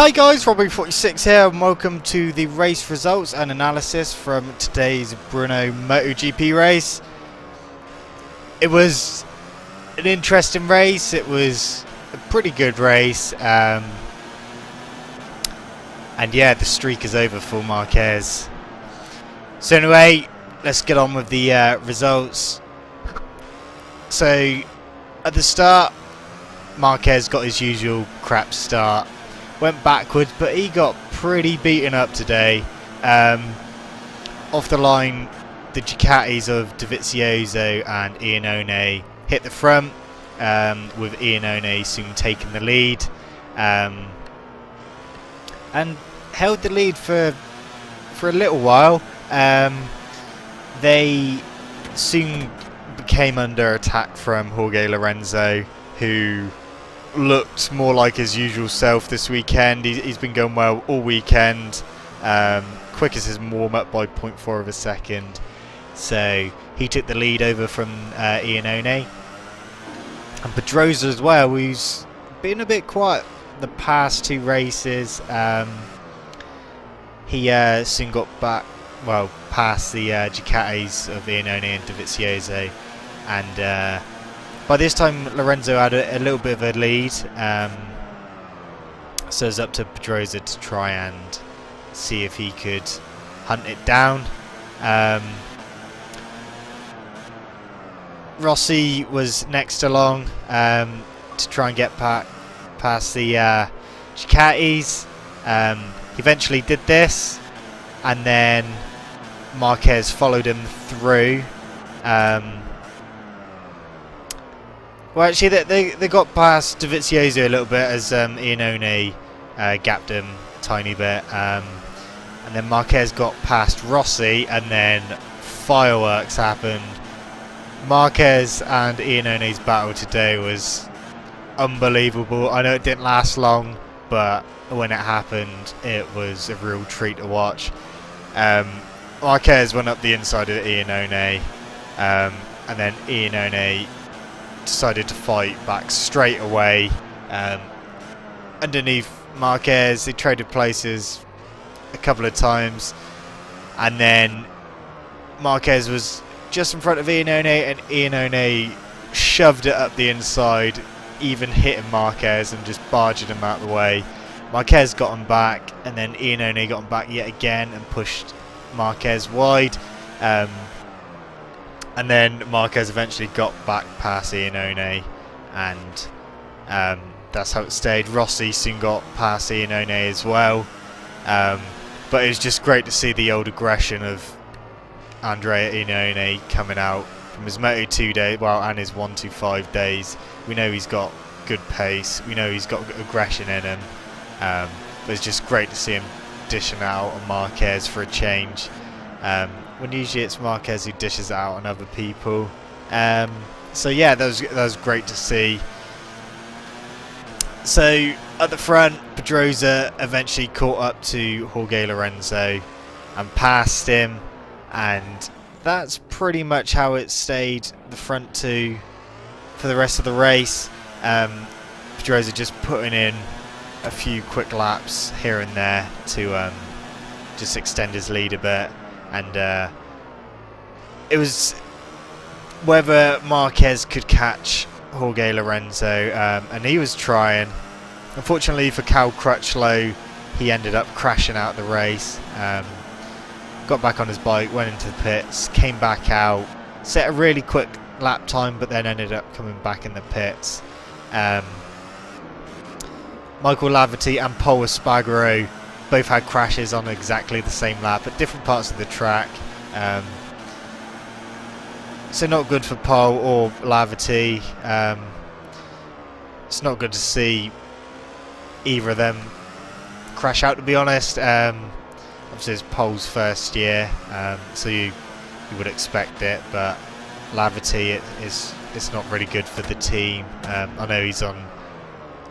Hi guys, Robbie46 here and welcome to the race results and analysis from today's Brno MotoGP race. It was an interesting race, it was a pretty good race, and yeah, the streak is over for Marquez. So anyway, let's get on with the results. So at the start, Marquez got his usual crap start. Went backwards, but he got pretty beaten up today. Off the line, the Ducatis of Dovizioso and Iannone hit the front, with Iannone soon taking the lead, and held the lead for a little while. They soon came under attack from Jorge Lorenzo, who looked more like his usual self this weekend. He's been going well all weekend. Quickest is warm-up by 0.4 of a second. So he took the lead over from Iannone. And Pedrosa as well, who's been a bit quiet the past two races. He soon got back, well, past the Ducatis of Iannone and Dovizioso. And by this time, Lorenzo had a little bit of a lead, so it's up to Pedrosa to try and see if he could hunt it down. Rossi was next along to try and get past the Ducatis. He eventually did this, and then Marquez followed him through. Well, actually, they got past Dovizioso a little bit as Iannone gapped him a tiny bit. And then Marquez got past Rossi, and then fireworks happened. Marquez and Iannone's battle today was unbelievable. I know it didn't last long, but when it happened, it was a real treat to watch. Marquez went up the inside of Iannone, and then Iannone decided to fight back straight away. Underneath Marquez, they traded places a couple of times, and then Marquez was just in front of Iannone, and Iannone shoved it up the inside, even hitting Marquez and just barging him out of the way. Marquez got him back, and then Iannone got him back yet again and pushed Marquez wide. And then Marquez eventually got back past Iannone, and that's how it stayed. Rossi soon got past Iannone as well. But it was just great to see the old aggression of Andrea Iannone coming out from his Moto2 day, well, and his 125 days. We know he's got good pace. We know he's got aggression in him. But it's just great to see him dishing out on Marquez for a change. When usually it's Marquez who dishes out on other people. So yeah, that was great to see. So at the front, Pedrosa eventually caught up to Jorge Lorenzo and passed him, and that's pretty much how it stayed the front two for the rest of the race. Pedrosa just putting in a few quick laps here and there to just extend his lead a bit. And it was whether Marquez could catch Jorge Lorenzo, and he was trying. Unfortunately for Cal Crutchlow, he ended up crashing out the race. Got back on his bike, went into the pits, came back out, set a really quick lap time, but then ended up coming back in the pits. Michael Laverty and Paul Espargaro both had crashes on exactly the same lap at different parts of the track. So not good for Paul or Laverty. It's not good to see either of them crash out, to be honest. Obviously it's Paul's first year, so you would expect it, but Laverty, it's not really good for the team. I know he's on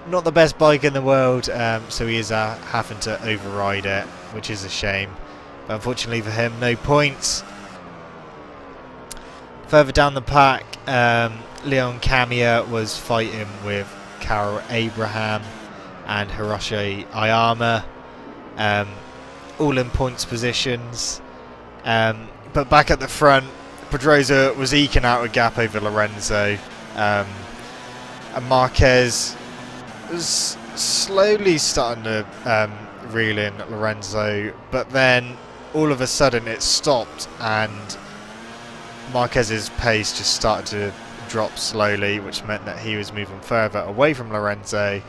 not the best bike in the world, so he is having to override it, which is a shame. But unfortunately for him, no points. Further down the pack, Leon Camia was fighting with Carl Abraham, and Hiroshi Ayama, all in points positions. But back at the front, Pedrosa was eking out a gap over Lorenzo, and Marquez was slowly starting to reel in Lorenzo, but then all of a sudden it stopped and Marquez's pace just started to drop slowly, which meant that he was moving further away from Lorenzo.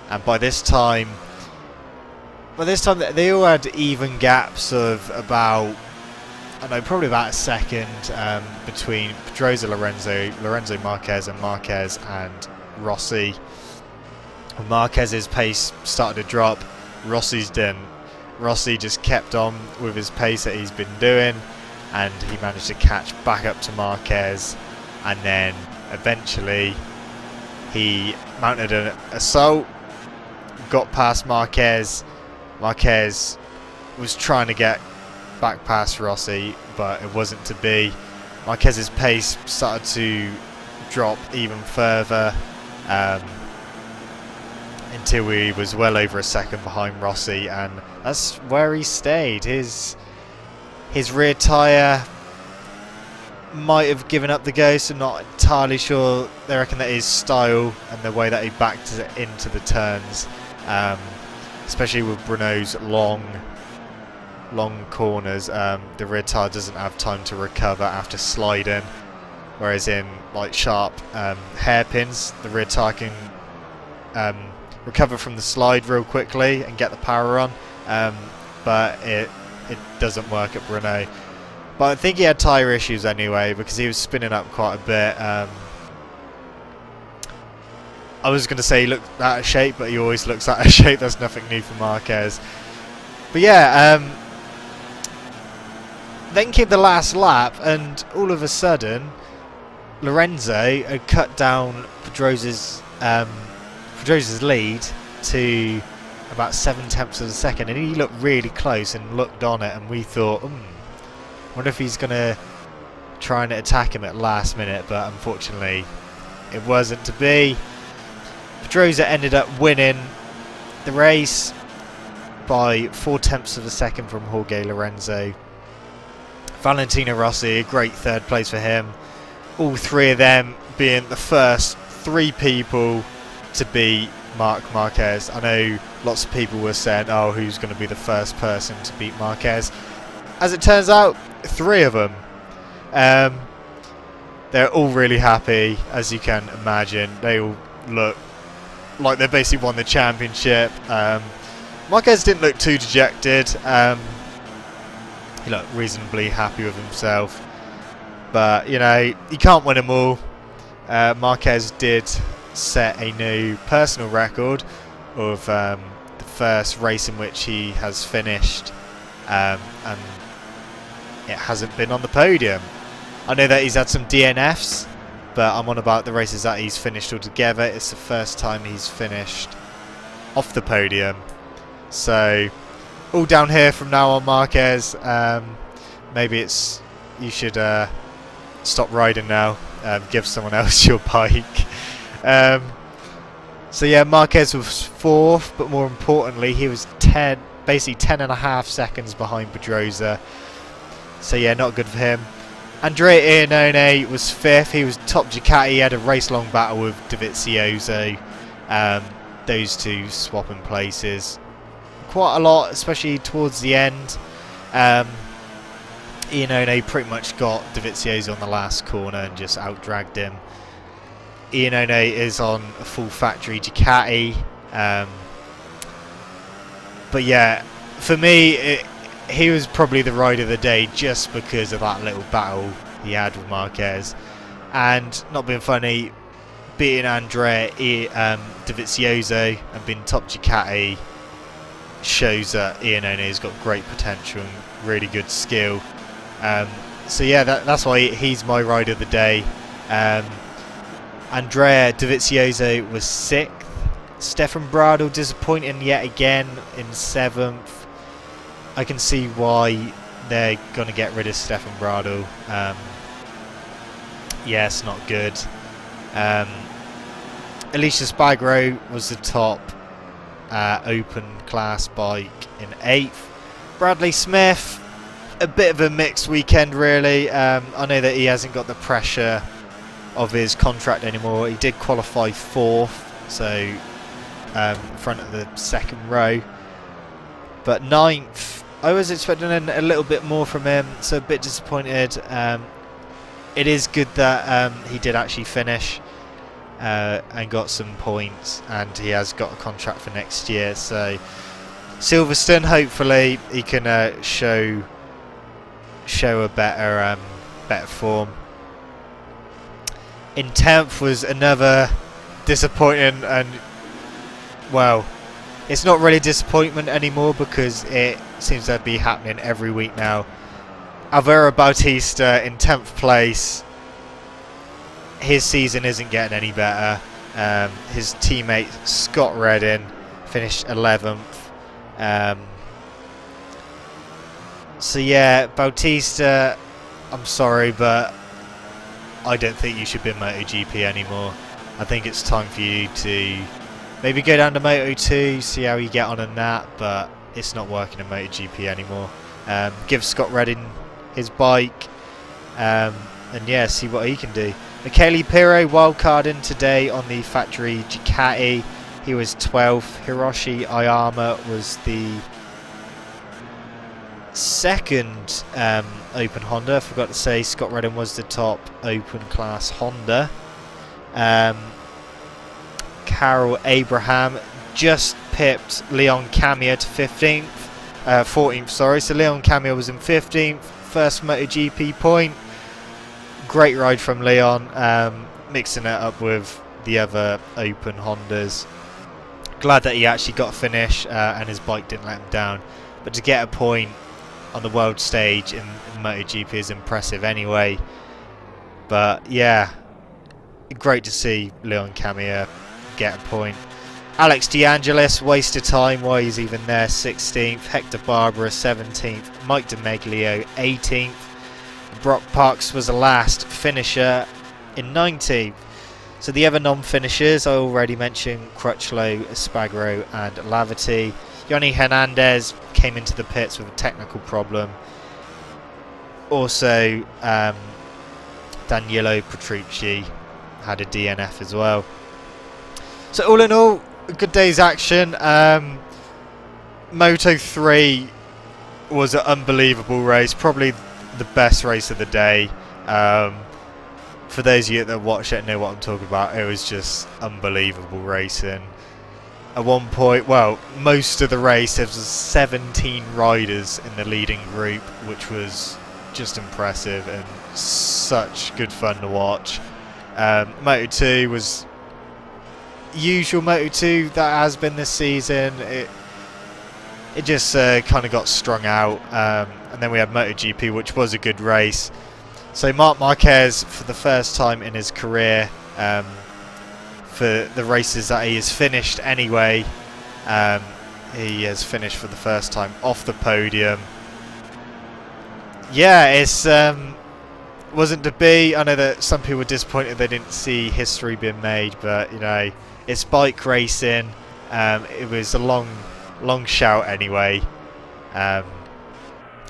And by this time they all had even gaps of about, I don't know, probably about a second between Pedrosa, Lorenzo Marquez, and Marquez and Rossi. Marquez's pace started to drop, Rossi's didn't. Rossi just kept on with his pace that he's been doing, and he managed to catch back up to Marquez, and then eventually he mounted an assault, got past Marquez. Marquez was trying to get back past Rossi, but it wasn't to be. Marquez's pace started to drop even further, until he was well over a second behind Rossi, and that's where he stayed. His rear tyre might have given up the ghost. I'm not entirely sure. They reckon that his style and the way that he backed it into the turns, especially with Brno's long corners, the rear tyre doesn't have time to recover after sliding, whereas in like sharp hairpins, the rear tyre can recover from the slide real quickly and get the power on, but it doesn't work at Brno. But I think he had tyre issues anyway, because he was spinning up quite a bit. I was going to say he looked out of shape, but he always looks out of shape. That's nothing new for Marquez. But yeah, then came the last lap, and all of a sudden Lorenzo had cut down Pedrosa's lead to about 7/10 of a second, and he looked really close and looked on it, and we thought, wonder if he's going to try and attack him at last minute, but unfortunately it wasn't to be. Pedrosa ended up winning the race by 4/10 of a second from Jorge Lorenzo. Valentino Rossi, a great third place for him. All three of them being the first three people to beat Marc Marquez. I know lots of people were saying, oh, who's going to be the first person to beat Marquez? As it turns out, three of them. They're all really happy, as you can imagine. They all look like they basically won the championship. Marquez didn't look too dejected. He looked reasonably happy with himself. But, you know, you can't win them all. Marquez did set a new personal record of the first race in which he has finished, and it hasn't been on the podium. I know that he's had some DNFs, but I'm on about the races that he's finished altogether. It's the first time he's finished off the podium. So all down here from now on, Marquez. Maybe you should stop riding now. Give someone else your bike. So yeah, Marquez was fourth, but more importantly, he was basically 10.5 seconds behind Pedrosa. So yeah, not good for him. Andrea Iannone was fifth. He was top Ducati. He had a race-long battle with Dovizioso. Those two swapping places quite a lot, especially towards the end. Iannone pretty much got Dovizioso on the last corner and just out-dragged him. Iannone is on a full factory Ducati. But yeah, for me, he was probably the rider of the day just because of that little battle he had with Marquez. And not being funny, beating Andrea Dovizioso and being top Ducati shows that Iannone has got great potential and really good skill. So yeah, that's why he's my rider of the day. Andrea Dovizioso was 6th. Stefan Bradl disappointing yet again in 7th. I can see why they're going to get rid of Stefan Bradl. Yeah, it's not good. Alicia Spagro was the top open class bike in 8th. Bradley Smith, a bit of a mixed weekend really. I know that he hasn't got the pressure of his contract anymore. He did qualify 4th, so front of the 2nd row. But 9th, I was expecting a little bit more from him, so a bit disappointed. It is good that he did actually finish and got some points, and he has got a contract for next year. So Silverstone, hopefully he can show a better form. In 10th was another disappointing, and well, it's not really disappointment anymore because it seems to be happening every week now. Alvaro Bautista in 10th place. His season isn't getting any better. His teammate Scott Redding finished 11th. So yeah, Bautista, I'm sorry, but I don't think you should be in MotoGP anymore. I think it's time for you to maybe go down to Moto2, see how you get on in that, but it's not working in MotoGP anymore. Give Scott Redding his bike, and yeah, see what he can do. Michele Pirro wildcarding today on the factory Ducati. He was 12th. Hiroshi Ayama was the 2nd open Honda. I forgot to say Scott Redding was the top open class Honda. Carol Abraham just pipped Leon Camier to 14th, sorry. So Leon Camier was in 15th, first MotoGP point. Great ride from Leon, mixing it up with the other open Hondas. Glad that he actually got a finish and his bike didn't let him down. But to get a point on the world stage in MotoGP is impressive anyway. But yeah, great to see Leon Camier get a point. Alex DeAngelis, waste of time while he's even there, 16th. Hector Barbera, 17th. Mike DeMeglio, 18th. Brock Parks was the last finisher in 19th. So the other non-finishers, I already mentioned Crutchlow, Espargaro and Lavity. Yoni Hernandez came into the pits with a technical problem. Also, Danilo Petrucci had a DNF as well. So all in all, a good day's action. Moto 3 was an unbelievable race, probably the best race of the day. For those of you that watch it and know what I'm talking about, it was just unbelievable racing. At one point, well, most of the race, there was 17 riders in the leading group, which was just impressive and such good fun to watch. Moto 2 was usual Moto 2 that has been this season. It just kind of got strung out, and then we had MotoGP, which was a good race. So Marc Marquez, for the first time in his career, for the races that he has finished anyway, he has finished for the first time off the podium. Yeah, it's wasn't to be. I know that some people were disappointed they didn't see history being made, but you know, it's bike racing. It was a long shout anyway.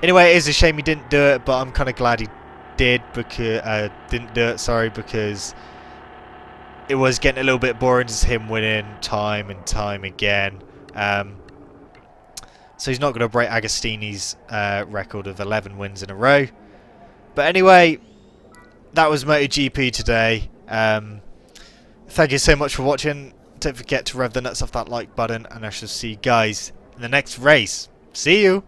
Anyway, it is a shame he didn't do it, but I'm kind of glad he did, because didn't do it. Sorry, because it was getting a little bit boring just him winning time and time again. So he's not going to break Agostini's record of 11 wins in a row. But anyway, that was MotoGP today. Thank you so much for watching. Don't forget to rev the nuts off that like button, and I shall see you guys in the next race. See you!